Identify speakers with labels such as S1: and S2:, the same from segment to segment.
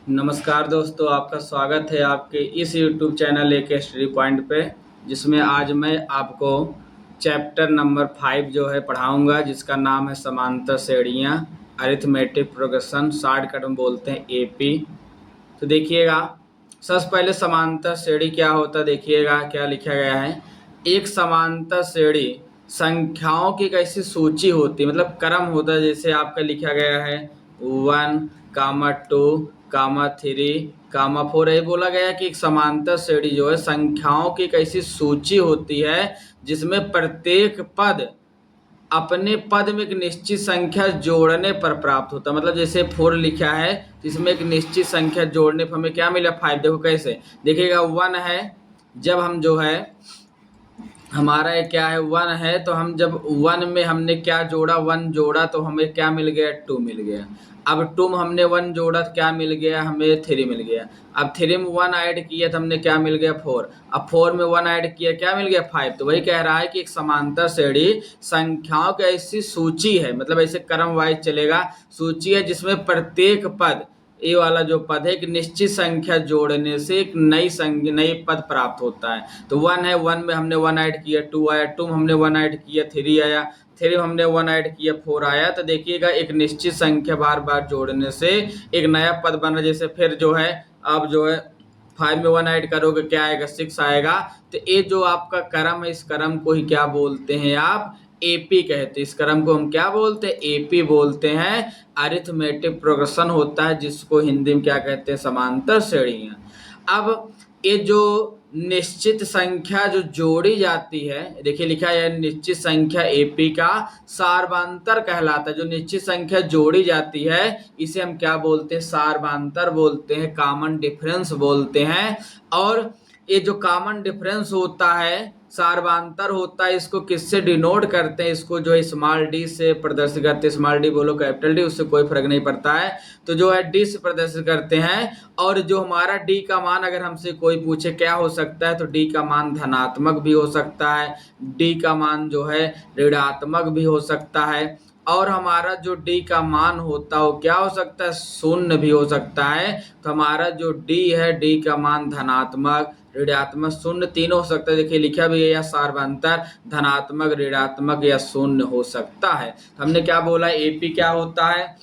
S1: नमस्कार दोस्तों, आपका स्वागत है आपके इस YouTube चैनल एक स्टडी पॉइंट पे, जिसमें आज मैं आपको चैप्टर नंबर 5 जो है पढ़ाऊंगा, जिसका नाम है समांतर श्रेणियाँ, अरिथमेटिक प्रोग्रेशन, शॉर्टकट में बोलते हैं एपी। तो देखिएगा, सबसे पहले समांतर श्रेणी क्या होता है, देखिएगा क्या लिखा गया है। एक समांतर श्रेणी संख्याओं की एक ऐसी सूची होती है, मतलब क्रम होता है, जैसे आपका लिखा गया है 1, 2, 3, 4। ये बोला गया कि एक समांतर श्रेणी जो है संख्याओं की एक ऐसी सूची होती है जिसमें प्रत्येक पद अपने पद में एक निश्चित संख्या जोड़ने पर प्राप्त होता है। मतलब जैसे 4 लिखा है, इसमें एक निश्चित संख्या जोड़ने पर हमें क्या मिला 5। देखो कैसे, देखिएगा 1 है, जब हम जो है हमारा ये क्या है 1 है, तो हम जब 1 में हमने क्या जोड़ा, 1 जोड़ा, तो हमें क्या मिल गया 2 मिल गया। अब 2 में हमने 1 जोड़ा तो क्या मिल गया, हमें 3 मिल गया। अब 3 में 1 ऐड किया तो हमने क्या मिल गया 4। अब 4 में 1 ऐड किया क्या मिल गया 5। तो वही कह रहा है कि एक समांतर श्रेणी संख्याओं की ऐसी सूची है, मतलब ऐसे क्रम वाइज चलेगा, सूची है जिसमें प्रत्येक पद, ये वाला जो पद है, एक निश्चित संख्या जोड़ने से एक नई पद प्राप्त होता है। तो 1 है, 1 में हमने 1 ऐड किया 2 आया, 2 में हमने 1 ऐड किया 3 आया, 3 में हमने 1 ऐड किया 4 आया। तो देखिएगा एक निश्चित संख्या बार बार जोड़ने से एक नया पद बन रहा है। जैसे फिर जो है अब जो है 5 में 1 ऐड करोगे क्या आएगा 6 आएगा। तो ये जो आपका क्रम है, इस क्रम को ही क्या बोलते हैं आप, एपी कहते हैं। इस क्रम को हम क्या बोलते हैं, एपी बोलते हैं। अरिथमेटिक प्रोग्रेशन होता है, जिसको हिंदी में क्या कहते हैं, समांतर श्रेणियां। अब ये जो निश्चित संख्या जो जोड़ी जाती है, देखिए लिखा है निश्चित संख्या एपी का सार्वंतर कहलाता है। जो निश्चित संख्या जोड़ी जाती है इसे हम क्या बोलते हैं, सार्वंतर बोलते हैं, कॉमन डिफरेंस बोलते हैं। और ये जो कॉमन डिफरेंस होता है, सार्वंतर होता है, इसको किससे डिनोट करते हैं, इसको जो है स्मॉल डी से प्रदर्शित करते हैं। स्मॉल डी बोलो कैपिटल डी, उससे कोई फर्क नहीं पड़ता है। तो जो है डी से प्रदर्शित करते हैं। और जो हमारा डी का मान अगर हमसे कोई पूछे क्या हो सकता है, तो डी का मान धनात्मक भी हो सकता है, डी का मान जो है ऋणात्मक भी हो सकता है, और हमारा जो डी का मान होता है वो क्या हो सकता है, शून्य भी हो सकता है। तो हमारा जो डी है, डी का मान धनात्मक, ऋणात्मक, शून्य तीनों हो सकता है। देखिए लिखा भी है, या सार्वंतर धनात्मक, ऋणात्मक या शून्य हो सकता है। तो हमने क्या बोला, एपी क्या होता है,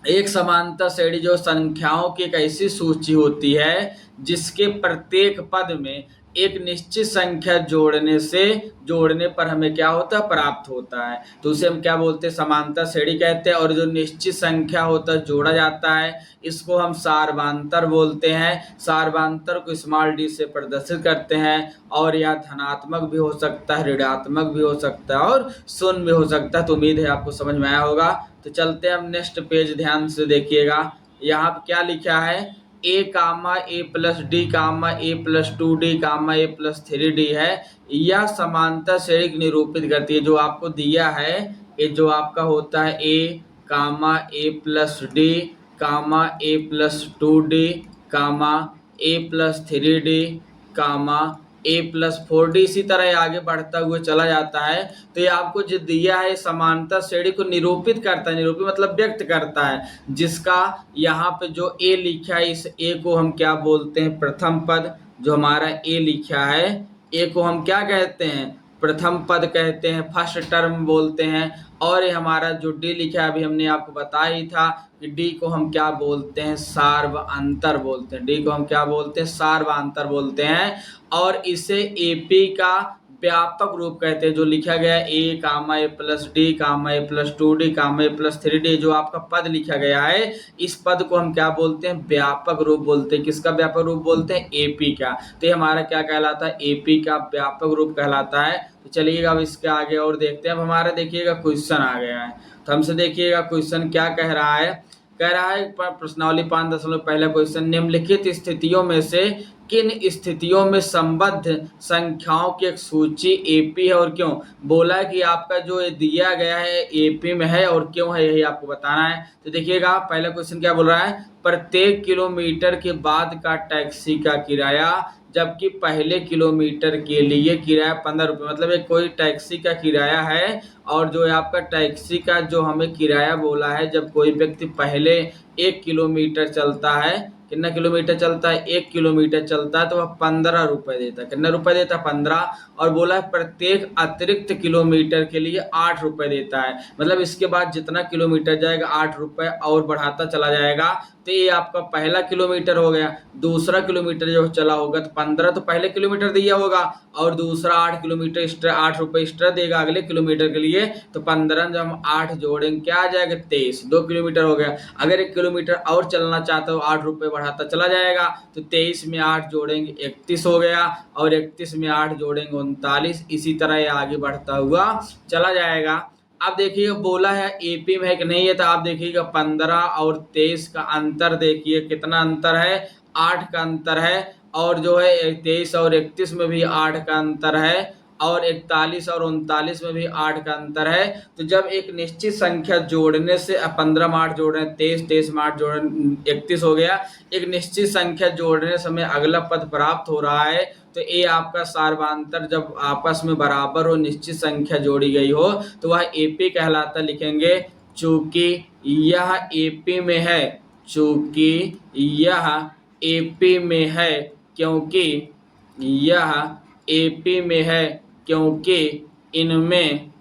S1: एक समांतर श्रेणी जो संख्याओं की एक ऐसी सूची होती है जिसके प्रत्येक पद में एक निश्चित संख्या जोड़ने पर हमें क्या होता है, प्राप्त होता है। तो उसे हम क्या बोलते हैं, समांतर श्रेणी कहते हैं। और जो निश्चित संख्या होता है जोड़ा जाता है, इसको हम सार्वंतर बोलते हैं। सार्वंतर को स्मॉल डी से प्रदर्शित करते हैं। और यह धनात्मक भी हो सकता है, ऋणात्मक भी हो सकता है, और शून्य भी हो सकता है। तो उम्मीद है आपको समझ में आया होगा। तो चलते हैं हम नेक्स्ट पेज, ध्यान से देखिएगा। यहाँ पे क्या लिखा है, ए कामा ए प्लस डी कामा ए प्लस 2d कामा ए प्लस 3d है। यह समांतर श्रेणी को निरूपित करती है। जो आपको दिया है, ये जो आपका होता है ए कामा ए प्लस डी कामा ए प्लस 2d कामा ए प्लस 3d कामा ए प्लस 4d, इसी तरह आगे बढ़ता हुआ चला जाता है। तो ये आपको जो दिया है समांतर श्रेणी को निरूपित करता है, निरूपित मतलब व्यक्त करता है, जिसका यहाँ पे जो ए लिखा है, इस ए को हम क्या बोलते हैं, प्रथम पद। जो हमारा ए लिखा है, ए को हम क्या कहते हैं, प्रथम पद कहते हैं, फर्स्ट टर्म बोलते हैं। और ये हमारा जो डी लिखा है, अभी हमने आपको बताया ही था कि डी को हम क्या बोलते हैं, सार्वअंतर बोलते हैं। डी को हम क्या बोलते हैं, सार्वअंतर बोलते हैं। और इसे एपी का व्यापक रूप कहते हैं। जो लिखा गया है ए कामा ए प्लस डी कामा ए प्लस 2d कामा ए प्लस 3d, जो आपका पद लिखा गया है, इस पद को हम क्या बोलते हैं, व्यापक रूप बोलते हैं। किसका व्यापक रूप बोलते हैं, एपी का। तो ये हमारा क्या कहलाता है, एपी का व्यापक रूप कहलाता है। तो चलिएगा अब इसके आगे और देखते हैं। अब हमारा देखिएगा क्वेश्चन आ गया है, तो हमसे देखिएगा क्वेश्चन क्या कह रहा है। कह रहा है प्रश्नावली 5 पहला क्वेश्चन, निम्नलिखित स्थितियों में से किन स्थितियों में संबद्ध संख्याओं की एक सूची एपी है और क्यों। बोला है कि आपका जो ये दिया गया है एपी में है और क्यों है, यही आपको बताना है। तो देखिएगा पहला क्वेश्चन क्या बोल रहा है, प्रत्येक किलोमीटर के बाद का टैक्सी का किराया जबकि पहले किलोमीटर के लिए किराया 15 रुपये, मतलब एक कोई टैक्सी का किराया है और जो है आपका टैक्सी का जो हमें किराया बोला है, जब कोई व्यक्ति पहले 1 किलोमीटर चलता है, कितना किलोमीटर चलता है, 1 किलोमीटर चलता है, तो वह 15 रुपये देता है। कितना रुपये देता है, 15। और बोला है प्रत्येक अतिरिक्त किलोमीटर के लिए 8 रुपये देता है, मतलब इसके बाद जितना किलोमीटर जाएगा 8 रुपये और बढ़ाता चला जाएगा। तो ये आपका पहला किलोमीटर हो गया। दूसरा किलोमीटर जो चला होगा तो 15 तो पहले किलोमीटर दिया होगा और दूसरा 8 किलोमीटर एक्स्ट्रा, 8 रुपये एक्स्ट्रा देगा अगले किलोमीटर के लिए। तो 15 जब हम 8 जोड़ेंगे क्या आ जाएगा, 23, 2 किलोमीटर हो गया। अगर 1 किलोमीटर और चलना चाहता हो 8 रुपये बढ़ाता चला जाएगा, तो 23 में 8 जोड़ेंगे 31 हो गया, और 31 में 8 जोड़ेंगे 39। इसी तरह ये आगे बढ़ता हुआ चला जाएगा। अब देखिए बोला है एपी में है कि नहीं है, तो आप देखिएगा 15 और 23 का अंतर देखिए कितना अंतर है, 8 का अंतर है। और जो है 23 और 31 में भी 8 का अंतर है, और 41 और 39 में भी 8 का अंतर है। तो जब एक निश्चित संख्या जोड़ने से 15 में 8 जोड़ रहे हैं 23, 23 में 8 जोड़ रहे हैं 31 हो गया, एक निश्चित संख्या जोड़ने से हमें अगला पद प्राप्त हो रहा है। तो ये आपका सार्वंतर जब आपस में बराबर हो, निश्चित संख्या जोड़ी गई हो, तो वह एपी कहलाता। लिखेंगे चूंकि यह एपी में है, चूंकि यह एपी में है, क्योंकि यह एपी में है, क्योंकि इनमें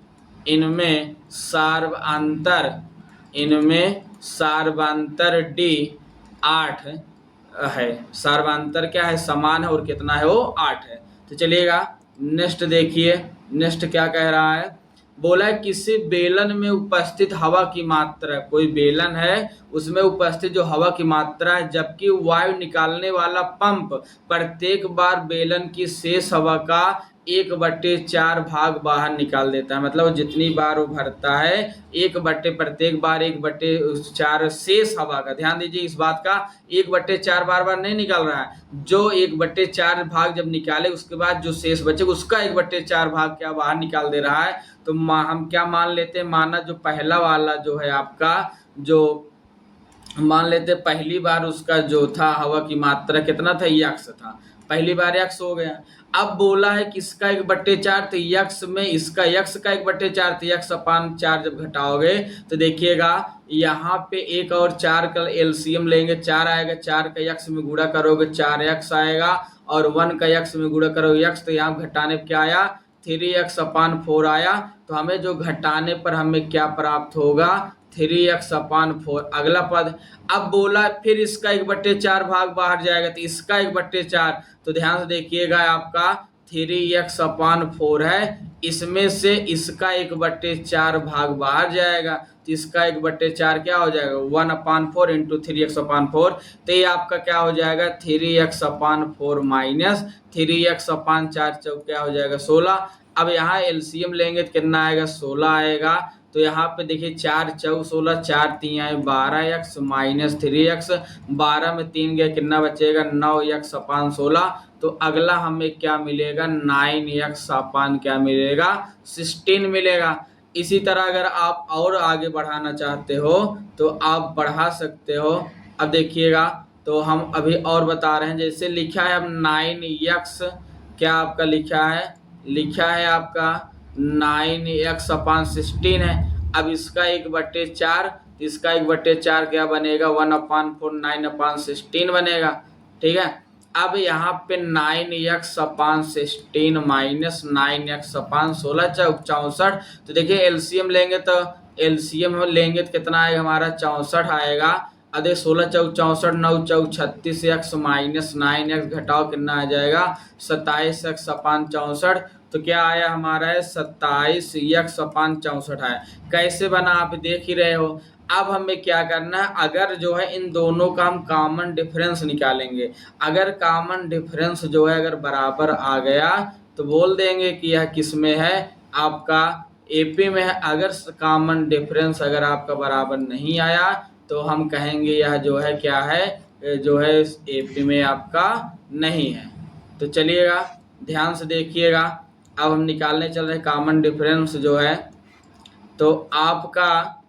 S1: सार्वंतर डी 8 है। सार्वंतर क्या है, समान है, और कितना है वो 8 है। तो चलिएगा नेक्स्ट देखिए, नेक्स्ट क्या कह रहा है। बोला है किसी बेलन में उपस्थित हवा की मात्रा, कोई बेलन है उसमें उपस्थित जो हवा की मात्रा है, जबकि वायु निकालने वाला पंप प्रत्येक बार बेलन की शेष हवा का 1/4 भाग बाहर निकाल देता है। मतलब जितनी बार वो भरता है प्रत्येक बार 1/4 शेष हवा का, ध्यान दीजिए इस बात का, 1/4 बार बार नहीं निकाल रहा है। जो 1/4 भाग जब निकाले उसके बाद जो शेष बचे उसका 1/4 भाग क्या बाहर निकाल दे रहा है। तो हम क्या मान लेते हैं, माना जो पहला वाला जो है आपका, जो मान लेते पहली बार उसका जो था हवा की मात्रा कितना था, यक्स था, पहली बार यक्स हो गया। अब बोला है किसका 1/4, तो यक्स में इसका यक्स का 1/4, तो यक्स अपान 4 जब घटाओगे तो देखिएगा यहाँ पे 1 और 4 का एलसीएम लेंगे, 4 आएगा, 4 का यक्स में गुणा करोगे 4x आएगा, और 1 का यक्स में गुणा करोगे यक्स, तो यहाँ घटाने पर क्या आया, 3x/4 आया। तो हमें जो घटाने पर हमें क्या प्राप्त होगा, 3x/4 अगला पद। अब बोला फिर इसका 1/4 भाग बाहर जाएगा, तो इसका 1/4, तो ध्यान से देखिएगा आपका 3x/4 है, इसमें से इसका 1/4 भाग बाहर जाएगा, तो इसका 1/4 क्या हो जाएगा, 1/4 इंटू 3x/4। तो ये आपका क्या हो जाएगा, 3x/4 माइनस 3x/4 क्या हो जाएगा, 16। अब यहाँ एलसीएम लेंगे तो कितना आएगा, 16 आएगा। तो यहाँ पे देखिए 4 चौ 16, 4 3 आए 12x माइनस 3x, 12 में 3 गया कितना बचेगा, 9x/16। तो अगला हमें क्या मिलेगा, 9x क्या मिलेगा, 16 मिलेगा। इसी तरह अगर आप और आगे बढ़ाना चाहते हो तो आप बढ़ा सकते हो। अब देखिएगा, तो हम अभी और बता रहे हैं, जैसे लिखा है अब 9x क्या आपका लिखा है आपका 9x/16 है। अब इसका 1/4, इसका 1/4 क्या बनेगा, 1/4 9/16 बनेगा, ठीक है। अब यहाँ पे 9x/16 माइनस 9x/16 64। तो देखिए एलसीएम लेंगे तो कितना आएगा हमारा, 64 आएगा। अरे 16 चौक 64, 9 चौक 36 x माइनस 9x घटाओ कितना आ जाएगा, 27x/64। तो क्या आया हमारा है, 27x/64 है। कैसे बना आप देख ही रहे हो। अब हमें क्या करना है, अगर जो है इन दोनों का हम कॉमन डिफरेंस निकालेंगे। अगर कॉमन डिफरेंस जो है अगर बराबर आ गया तो बोल देंगे कि यह किस में है, आपका एपी में है। अगर कॉमन डिफरेंस अगर आपका बराबर नहीं आया तो हम कहेंगे यह जो है क्या है, जो है एपी में आपका नहीं है। तो चलिएगा ध्यान से देखिएगा, अब हम निकालने चल रहे हैं कॉमन डिफरेंस जो है। तो आपका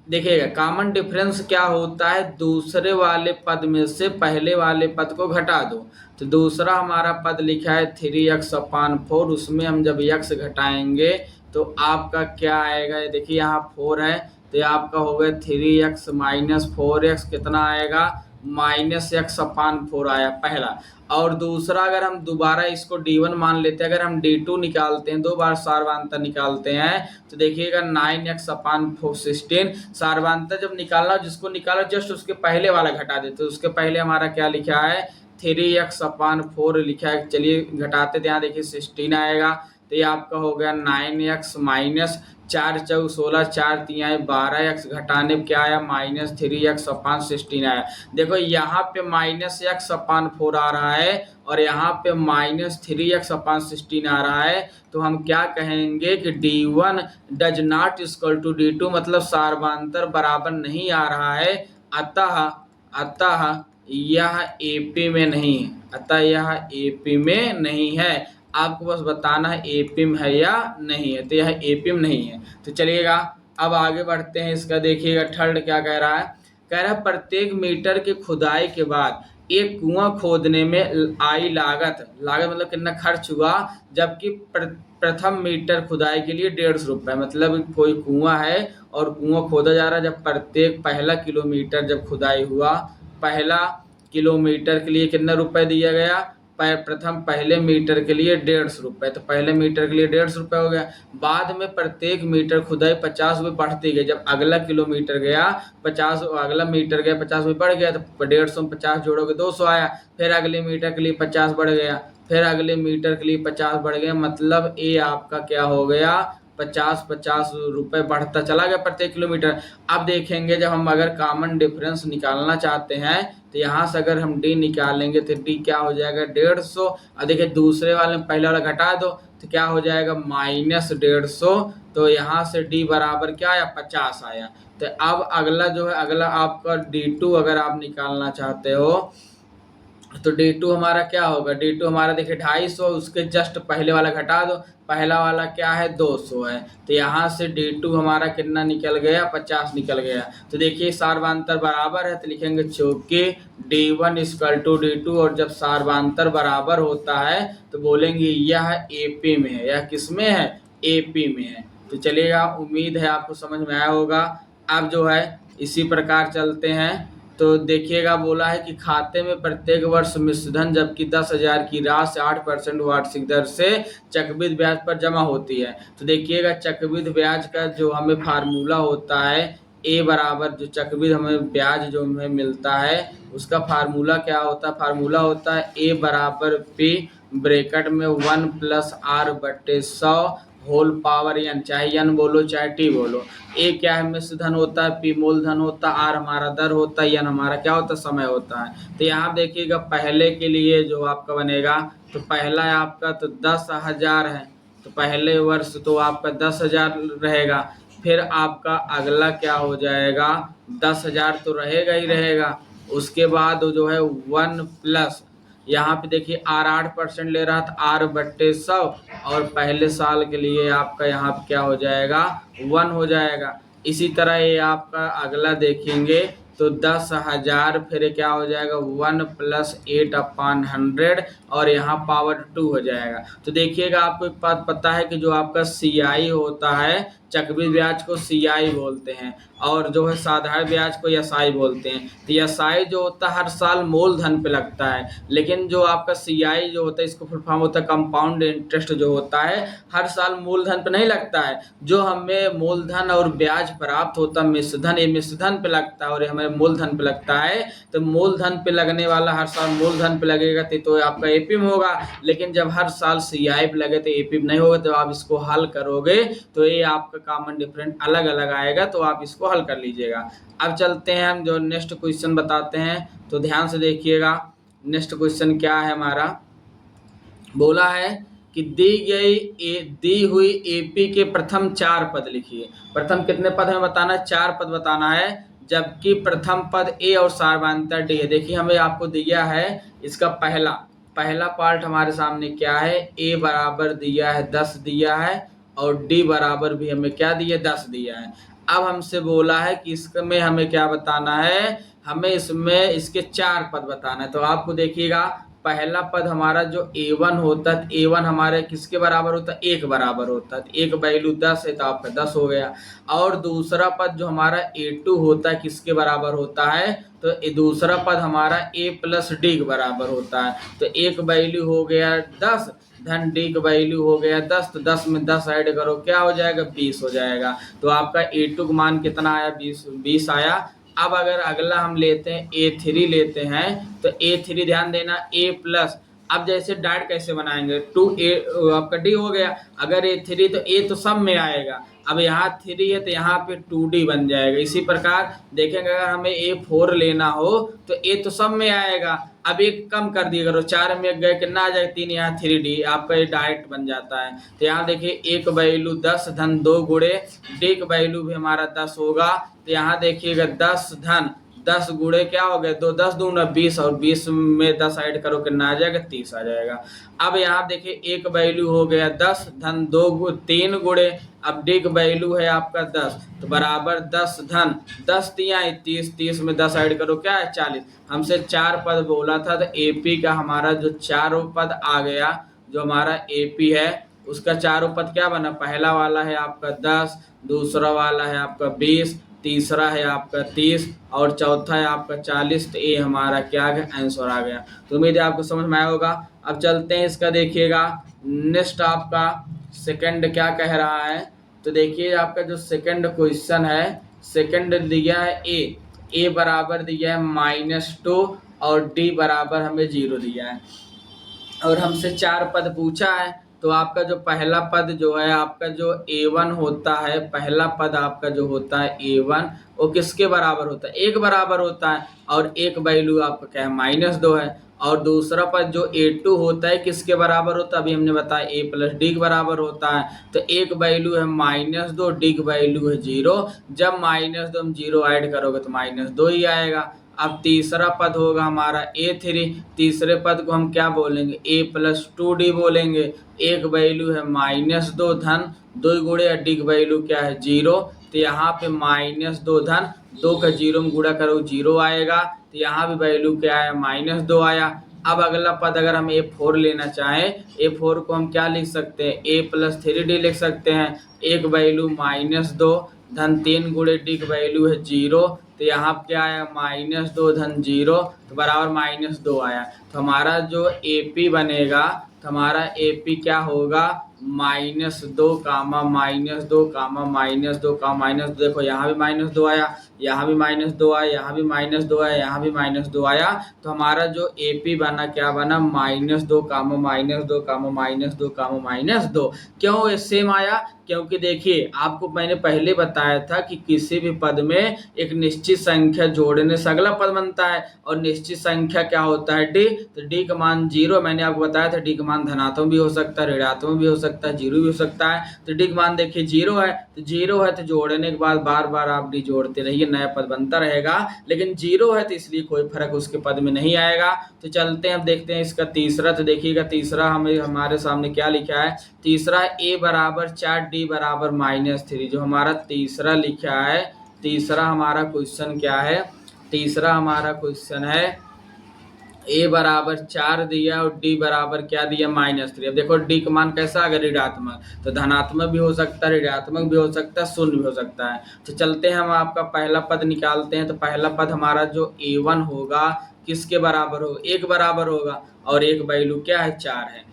S1: देखिएगा कॉमन डिफरेंस क्या होता है, दूसरे वाले पद में से पहले वाले पद को घटा दो। तो दूसरा हमारा पद लिखा है 3x/4, उसमें हम जब x घटाएंगे तो आपका क्या आएगा, देखिए यहाँ 4 है तो ये आपका हो गया 3x माइनस 4x, कितना आएगा -x/4 आया पहला। और दूसरा अगर हम दोबारा इसको d1 मान लेते हैं, अगर हम d2 निकालते हैं, दो बार सार्वधातुक निकालते हैं तो देखिएगा 9x/16। सार्वधातुक जब निकालना जिसको निकाला जस्ट उसके पहले वाला घटा देते, तो उसके पहले हमारा क्या लिखा है 3x/4 लिखा है। चलिए घटाते थे, यहाँ देखिए 16 आएगा तो ये आपका हो गया 9x माइनस 4 चौक 16, 4 3 12x, घटाने में क्या आया -3x/16 आया। देखो यहाँ पे -x/4 आ रहा है और यहाँ पे -3x/16 आ रहा है, तो हम क्या कहेंगे कि d1 does not equal to d2, मतलब सार्वधातुक बराबर नहीं आ रहा है, अतः यह एपी में नहीं है, अतः यह एपी में नहीं है। आपको बस बताना है एपी में है या नहीं है, तो यह एपी में नहीं है। तो चलिएगा अब आगे बढ़ते हैं, इसका देखिएगा थर्ड क्या कह रहा है, कह रहा है प्रत्येक मीटर की खुदाई के बाद एक कुआं खोदने में आई लागत मतलब कितना खर्च हुआ, जबकि प्रथम मीटर खुदाई के लिए 150 रुपये। मतलब कोई कुआं है और कुआं खोदा जा रहा है, जब प्रत्येक पहला किलोमीटर जब खुदाई हुआ, पहला किलोमीटर के लिए कितना रुपए दिया गया, प्रथम पहले मीटर के लिए 150 रुपये, तो पहले मीटर के लिए 150 रुपये हो गया। बाद में प्रत्येक मीटर खुदाई 50 रुपये बढ़ती गई, जब अगला किलोमीटर गया 50, अगला मीटर गया 50 रुपये बढ़ गया, तो 150 में 50 जोड़ोगे 200 आया, फिर अगले मीटर के लिए 50 बढ़ गया, फिर अगले मीटर के लिए 50 बढ़ गया, मतलब ये आपका क्या हो गया 50 रुपये बढ़ता चला गया प्रत्येक किलोमीटर। अब देखेंगे जब हम अगर कॉमन डिफरेंस निकालना चाहते हैं तो यहाँ से अगर हम d निकालेंगे तो d क्या हो जाएगा 150, और देखिए दूसरे वाले में पहले वाला घटा दो तो क्या हो जाएगा -150, तो यहाँ से d बराबर क्या आया 50 आया। तो अब अगला जो है, अगला आपका d2 अगर आप निकालना चाहते हो तो d2 हमारा क्या होगा, d2 हमारा देखिए 250, उसके जस्ट पहले वाला घटा दो, पहला वाला क्या है 200 है, तो यहाँ से d2 हमारा कितना निकल गया 50 निकल गया। तो देखिए सार्वधातुक बराबर है तो लिखेंगे चूंकि d1 = d2, और जब सार्वधातुक बराबर होता है तो बोलेंगे यह एपी में है, यह किस में है एपी में है। तो चलिएगा उम्मीद है आपको समझ में आया होगा। अब जो है इसी प्रकार चलते हैं, तो देखिएगा बोला है कि खाते में प्रत्येक वर्ष मिश्रधन जबकि 10,000 की राशि 8% वार्षिक दर से चक्रवृद्धि ब्याज पर जमा होती है। तो देखिएगा चक्रवृद्धि ब्याज का जो हमें फार्मूला होता है ए बराबर, जो चक्रवृद्धि हमें ब्याज जो हमें मिलता है उसका फार्मूला क्या होता है, फार्मूला होता है ए बराबर पी ब्रैकेट में 1 + r/100 होल पावर n, चाहे n बोलो चाहे t बोलो। ए क्या है मिश्रधन होता है, पी मूलधन होता है, आर हमारा दर होता है, n हमारा क्या होता है समय होता है। तो यहाँ देखिएगा पहले के लिए जो आपका बनेगा, तो पहला है आपका तो 10,000 है, तो पहले वर्ष तो आपका 10,000 रहेगा, फिर आपका अगला क्या हो जाएगा 10,000 तो रहेगा ही रहेगा, उसके बाद जो है 1 प्लस यहाँ पे देखिए आर 8% ले रहा था r/100, और पहले साल के लिए आपका यहाँ पे क्या हो जाएगा 1 हो जाएगा। इसी तरह ये आपका अगला देखेंगे तो 10,000 फिर क्या हो जाएगा 1 + 8/100, और यहाँ पावर 2 हो जाएगा। तो देखिएगा आपको एक बात पता है कि जो आपका CI होता है, चक्रवृद्धि ब्याज को CI बोलते हैं, और जो है साधारण ब्याज को SI बोलते हैं। तो SI जो होता है हर साल मूलधन पे लगता है, लेकिन जो आपका CI जो होता है इसको फुल फॉर्म होता है कंपाउंड इंटरेस्ट, जो होता है हर साल मूलधन पे नहीं लगता है। जो हमें मूलधन और ब्याज प्राप्त होता है मिश्रधन, ये मिश्रधन पे लगता है और ये हमें मूलधन पे लगता है। तो मूलधन पे लगने वाला हर साल मूलधन पे लगेगा तो आपका एपी में होगा, लेकिन जब हर साल CI पे लगे तो एपी में नहीं होगा। तो आप इसको हल करोगे तो ये आपका कॉमन डिफरेंस अलग अलग आएगा, तो आप इसको हल कर लीजिएगा। अब चलते हैं हम जो नेक्स्ट क्वेश्चन बताते हैं, तो ध्यान से देखिएगा नेक्स्ट क्वेश्चन क्या है हमारा। बोला है कि दी हुई एपी के प्रथम 4 पद लिखिए। प्रथम कितने पद हमें बताना है, 4 पद बताना है, जबकि प्रथम पद ए और सार्वधातुक डी है। देखिए हमें आपको दिया है इसका पहला पार्ट हमारे सामने क्या है, ए बराबर दिया है 10 दिया है, और डी बराबर भी हमें क्या दिया 10 दिया है। अब हमसे बोला है कि इसमें हमें क्या बताना है, हमें इसमें इसके 4 पद बताना है। तो आपको देखिएगा पहला पद हमारा जो a1 होता है, a1 हमारे किसके बराबर होता है, 1 बराबर होता है। 1 वैल्यू 10 है तो आपका 10 हो गया। और दूसरा पद जो हमारा a2 होता है किसके बराबर होता है, तो दूसरा पद हमारा a प्लस डी के बराबर होता है। तो एक वैल्यू हो गया 10 धन डी का वैल्यू हो गया 10, तो 10 में 10 ऐड करो क्या हो जाएगा, 20 हो जाएगा। तो आपका a2 का मान कितना आया, 20 आया। अब अगर अगला हम लेते हैं a3 लेते हैं, तो a3 ध्यान देना a प्लस, अब जैसे डायरेक्ट कैसे बनाएंगे, 2a आपका d हो गया। अगर a3 तो a तो सब में आएगा, अब यहाँ 3 है तो यहाँ पे 2d बन जाएगा। इसी प्रकार देखेंगे अगर हमें a4 लेना हो तो a तो सब में आएगा, अब एक कम कर दिया करो, 4 में गए कितना आ जाएगा, 3, यहाँ 3d, आपका ये डायरेक्ट बन जाता है। तो यहाँ देखिए एक वैल्यू 10 धन 2 गुणे डी का वैल्यू भी हमारा 10 होगा। तो यहाँ देखिएगा 10 धन 10 गुणे क्या हो गया, 2 10 दूना 20, और 20 में 10 ऐड करो कितना आ जाएगा, 30 आ जाएगा। अब यहाँ देखिए एक वैल्यू हो गया 10 धन 3 गुणे, अब डी का वैल्यू है आपका 10, तो बराबर 10 धन 10 तिया 30, 30 में 10 ऐड करो क्या है, 40। हमसे 4 पद बोला था, तो एपी का हमारा जो 4 पद आ गया, जो हमारा एपी है उसका 4 पद क्या बना, पहला वाला है आपका 10, दूसरा वाला है आपका 20, तीसरा है आपका 30 और चौथा है आपका 40। तो ये हमारा क्या है, आंसर आ गया। तो उम्मीद है आपको समझ में आया होगा। अब चलते हैं इसका, देखिएगा नेक्स्ट आपका सेकंड क्या कह रहा है। तो देखिए आपका जो सेकंड क्वेश्चन है, सेकंड दिया है ए बराबर दिया है -2 और डी बराबर हमें 0 दिया है, और हमसे 4 पद पूछा है। तो आपका जो पहला पद जो है आपका जो a1 होता है, पहला पद आपका जो होता है a1 वो किसके बराबर होता है, 1 बराबर होता है, और एक वैल्यू आपका क्या है, -2 है। और दूसरा पद जो a2 होता है किसके बराबर होता है, अभी हमने बताया a प्लस डी के बराबर होता है। तो एक वैल्यू है -2, डी की वैल्यू है 0, जब -2 हम 0 ऐड करोगे तो -2 ही आएगा। अब तीसरा पद होगा हमारा a3, तीसरे पद को हम क्या बोलेंगे, a प्लस 2d बोलेंगे। एक वैल्यू है -2 धन 2 गुणे डी की वैल्यू क्या है 0, तो यहाँ पे -2 धन 2 का 0 में गुणा करो 0 आएगा। तो यहाँ भी वैल्यू क्या है, -2 आया। अब अगला पद अगर हम a4 लेना चाहें, a4 को हम क्या लिख सकते हैं, a प्लस 3d लिख सकते हैं। एक वैल्यू -2 धन 3 गुणे डी की वैल्यू है 0, तो यहाँ क्या आया, -2 धन 0, तो बराबर -2 आया। तो हमारा जो AP बनेगा, तो हमारा AP क्या होगा, -2 कामा -2 कामा -2 कामा -2, देखो यहाँ भी -2 आया, यहाँ भी -2 आया, यहाँ भी -2 आया, यहाँ भी -2 आया। तो हमारा जो AP बना क्या बना, -2 कामा -2 कामा -2 कामा -2। क्यों ये सेम आया, क्योंकि देखिए आपको मैंने पहले बताया था कि किसी भी पद में एक निश्चित संख्या जोड़ने से अगला पद बनता है, और निश्चित संख्या क्या होता है, डी। तो डी का मान 0, मैंने आपको बताया था डी का मान धनात्मक भी हो सकता है, ऋणात्मक भी हो सकता है, 0 भी हो सकता है। तो डी का मान देखिए 0 है, तो 0 है तो जोड़ने के बाद बार बार आप डी जोड़ते रहिए, नया पद बनता रहेगा। लेकिन 0 है तो इसलिए कोई फर्क उसके पद में नहीं आएगा। तो चलते हैं अब देखते हैं इसका तीसरा। तो देखिएगा तीसरा हमें हमारे सामने क्या लिखा है, तीसरा a बराबर 4 डी बराबर -3, जो हमारा तीसरा लिखा है। तीसरा हमारा क्वेश्चन क्या है, तीसरा हमारा क्वेश्चन है a बराबर 4 दिया और d बराबर क्या दिया, -3। अब देखो d का मान कैसा अगर ऋणात्मक, तो धनात्मक भी हो सकता है, ऋणात्मक भी हो सकता है, शून्य भी हो सकता है। तो चलते हैं हम आपका पहला पद निकालते हैं। तो पहला पद हमारा जो a1 होगा किसके बराबर होगा, 1 बराबर होगा, और एक वैल्यू क्या है, 4 है।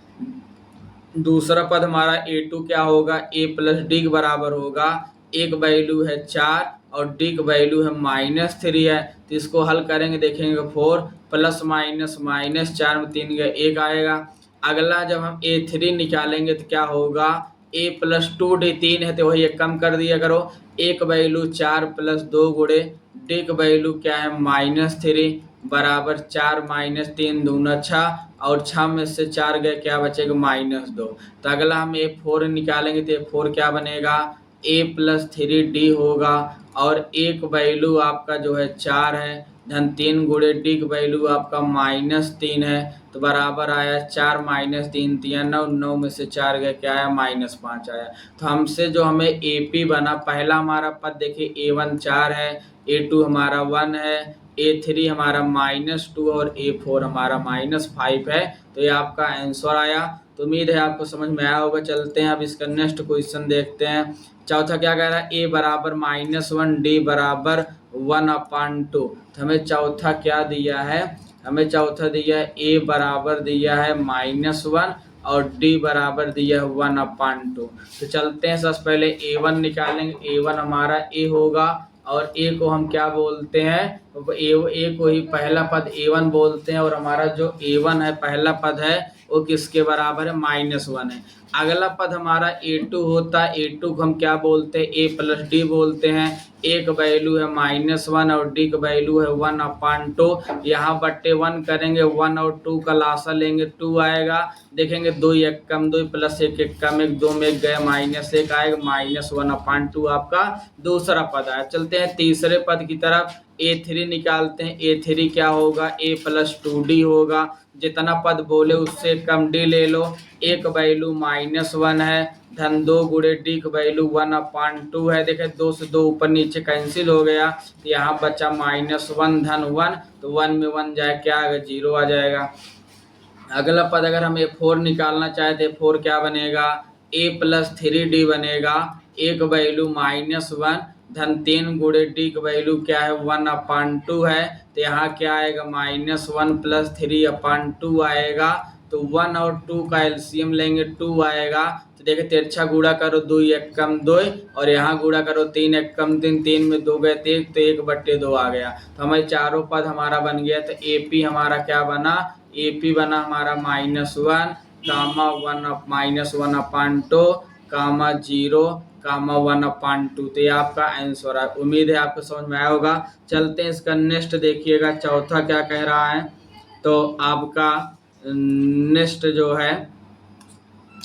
S1: दूसरा पद हमारा a2 क्या होगा, a प्लस डी के बराबर होगा, एक वैल्यू है 4 और डी की वैल्यू है -3 है। तो इसको हल करेंगे, देखेंगे 4 प्लस माइनस -4 में 3 गए 1 आएगा। अगला जब हम a3 निकालेंगे तो क्या होगा, a प्लस 2d 3 है तो वही एक कम कर दिया करो, एक वैल्यू 4 प्लस 2 गुणे डी की वैल्यू क्या है -3 बराबर 4 -3 दूना 6, और 6 में से 4 गए क्या बचेगा, -2। तो अगला हम a4 निकालेंगे तो a4 क्या बनेगा, a प्लस 3d होगा, और एक वैल्यू आपका जो है 4 है, धन 3 गुणे डी का वैल्यू आपका -3 है, तो बराबर आया 4 - 3 3 9, 9 में से 4 गए, क्या आया -5 आया। तो हमसे जो हमें AP बना, पहला हमारा पद देखिए A1 4 है, A2 हमारा 1 है, A3 हमारा -2 और A4 हमारा -5 है। तो ये आपका आंसर आया। तो उम्मीद है आपको समझ में आया होगा। चलते हैं अब इसका नेक्स्ट क्वेश्चन देखते हैं। चौथा क्या कह रहा है, A बराबर -1 D बराबर 1/2। तो हमें चौथा क्या दिया है, हमें चौथा दिया है A बराबर दिया है -1 और D बराबर दिया है 1/2। तो चलते हैं सबसे पहले A1 निकालेंगे। A1 हमारा A होगा और A को हम क्या बोलते हैं, A को ही पहला पद A1 बोलते हैं, और हमारा जो A1 है पहला पद है वो किसके बराबर है, -1 है। अगला पद हमारा A2 होता है, A2 को हम क्या बोलते हैं, A प्लस डी बोलते हैं। A का वैल्यू है -1 और D का वैल्यू है 1/2। यहाँ बट्टे 1 करेंगे, 1 और 2 का लासा लेंगे, 2 आएगा। देखेंगे 2 1 कम 2 प्लस 1 1 कम 1, 2 में 1 गया, -1 आएगा, -1/2 आपका दूसरा पद आया। चलते हैं तीसरे पद की तरफ। A3 निकालते हैं। A3 क्या होगा, A प्लस 2D होगा। जितना पद बोले उससे कम D ले लो। A का वैल्यू -1 है, धन 2 गुणे D का वैल्यू 1/2 है। देखें 2 से 2 ऊपर नीचे कैंसिल हो गया, तो यहाँ बचा -1 धन 1, तो 1 में 1 जाए, क्या आएगा 0 आ जाएगा। अगला पद अगर हम A4 निकालना चाहे तो A4 क्या बनेगा, A प्लस 3D बनेगा। A का वैल्यू -1 धन 3 गुणे D का वैल्यू क्या है 1/2 है, तो यहाँ क्या आएगा -1 प्लस 3/2 आएगा। तो 1 और 2 का एलसीएम लेंगे, 2 आएगा। तो देखिए तिरछा गुणा करो, 2 1 कम 2, और यहाँ गुणा करो 3 1 कम 3, 3 में 2 गए 1, तो 1/2 आ गया। तो हमारे चारों पद हमारा बन गया। तो AP हमारा क्या बना, AP बना हमारा -1 कामा 1/2 कामा 0 कामा 1/2। तो ये आपका आंसर है। उम्मीद है आपको समझ में आया होगा। चलते हैं इसका नेक्स्ट देखिएगा, चौथा क्या कह रहा है। तो आपका नेक्स्ट जो है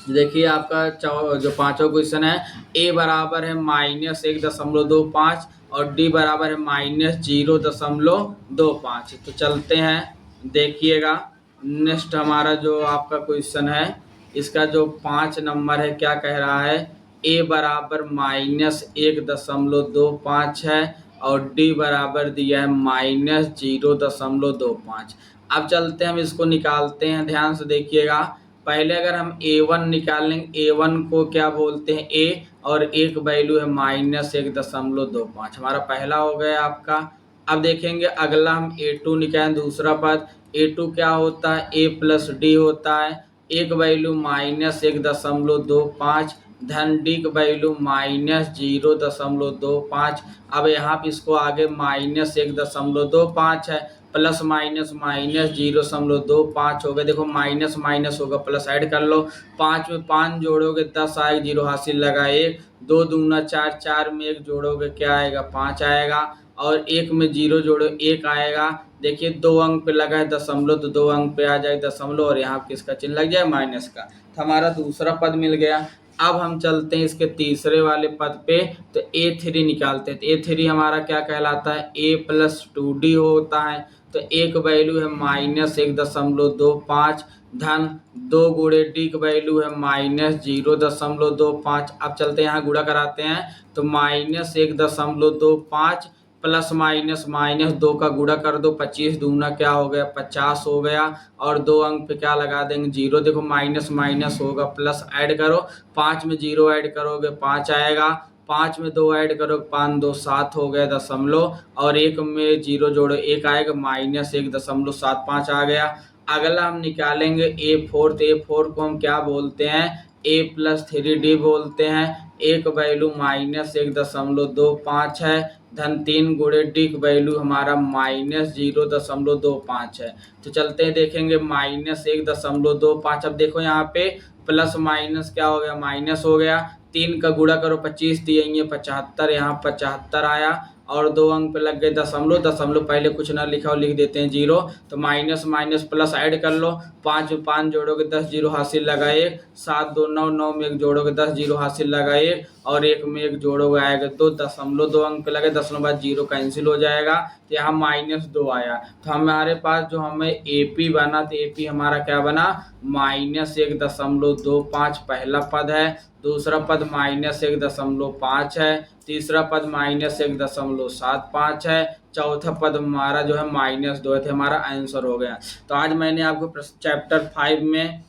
S1: देखिए, आपका जो पांचवा क्वेश्चन है, A बराबर है -1.25 और D बराबर है -0.25। तो चलते हैं देखिएगा, नेक्स्ट हमारा जो आपका क्वेश्चन है, इसका जो 5 नंबर है क्या कह रहा है, A बराबर -1.25 है और D बराबर दिया है -0.25। अब चलते हैं हम इसको निकालते हैं, ध्यान से देखिएगा। पहले अगर हम A1 निकालेंगे, A1 को क्या बोलते हैं A, और एक वैल्यू है -1.25, हमारा पहला हो गया आपका। अब देखेंगे अगला हम A2 निकालें, दूसरा पद। A2 क्या होता है, A प्लस डी होता है। एक वैल्यू -1.25 धन D का वैल्यू -0.25। अब यहाँ पे इसको आगे -1.25 है, प्लस माइनस -0.25 हो गया। देखो माइनस माइनस होगा, प्लस ऐड कर लो। 5 में 5 जोड़ोगे 10 आएगा, 0 हासिल लगा 1, 2 दूना 4, 4 में 1 जोड़ोगे क्या आएगा 5 आएगा, और 1 में 0 जोड़ो 1 आएगा। देखिए 2 अंक पे लगा है दशमलव, तो 2 अंक पे आ जाएगा दशमलव, और यहाँ किसका चिन्ह लग जाए, माइनस का। तो हमारा दूसरा पद मिल गया। अब हम चलते हैं इसके तीसरे वाले पद पे, तो A3 निकालते हैं। तो A3 हमारा क्या कहलाता है, A प्लस 2D होता है। तो एक वैल्यू है -1.25 धन 2 गुणे D का वैल्यू है -0.25। अब चलते हैं यहाँ गुणा कराते हैं, तो -1.25 प्लस माइनस -2 का गुणा कर दो, 25 दूना क्या हो गया 50 हो गया, और 2 अंक पे क्या लगा देंगे 0। देखो माइनस माइनस होगा, प्लस ऐड करो, 5 में 0 ऐड करोगे 5 आएगा, 5 में 2 ऐड करो 5 2 7 हो गया दशमलव, और 1 में 0 जोड़ो 1 आएगा, -1.75 आ गया। अगला हम निकालेंगे A4। तो A4 को हम क्या बोलते हैं, A प्लस 3D बोलते हैं। एक वैल्यू -1.25 है धन 3 गुणे D का वैल्यू हमारा -0.25 है। तो चलते हैं देखेंगे -1.25। अब देखो यहाँ पे प्लस माइनस क्या हो गया, माइनस हो गया। 3 का गुणा करो 25 दिए 75, यहाँ 75 आया, और 2 अंक पे लग गए दशमलव, दशमलव पहले कुछ ना लिखा हो लिख देते हैं 0। तो माइनस माइनस प्लस ऐड कर लो, 5 में 5 जोड़ोगे 10, 0 हासिल लगा 1, 7 2 9, 9 में 1 जोड़ोगे 10, 0 हासिल लगा 1, और एक में एक जोड़ोगे आएगा 2.2 अंक लगे, 0 बाद 0 कैंसिल हो जाएगा, तो यहाँ -2 आया। तो हमारे पास जो हमें एपी बना, तो एपी हमारा क्या बना, -1.25 पहला पद है, दूसरा पद -1.5 है, तीसरा पद -1.75 है, चौथा पद हमारा जो है -2 है। तो हमारा आंसर हो गया। तो आज मैंने आपको चैप्टर 5 में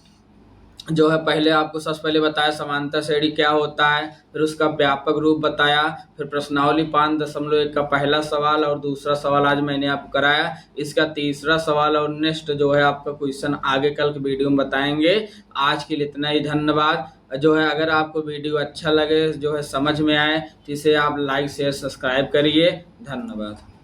S1: जो है पहले आपको सबसे पहले बताया समांतर श्रेणी क्या होता है, फिर उसका व्यापक रूप बताया, फिर प्रश्नावली 5.1 का पहला सवाल और दूसरा सवाल आज मैंने आपको कराया। इसका तीसरा सवाल और नेक्स्ट जो है आपका क्वेश्चन आगे कल के वीडियो में बताएंगे। आज के लिए इतना ही, धन्यवाद। जो है अगर आपको वीडियो अच्छा लगे, जो है समझ में आए, तो इसे आप लाइक शेयर सब्सक्राइब करिए। धन्यवाद।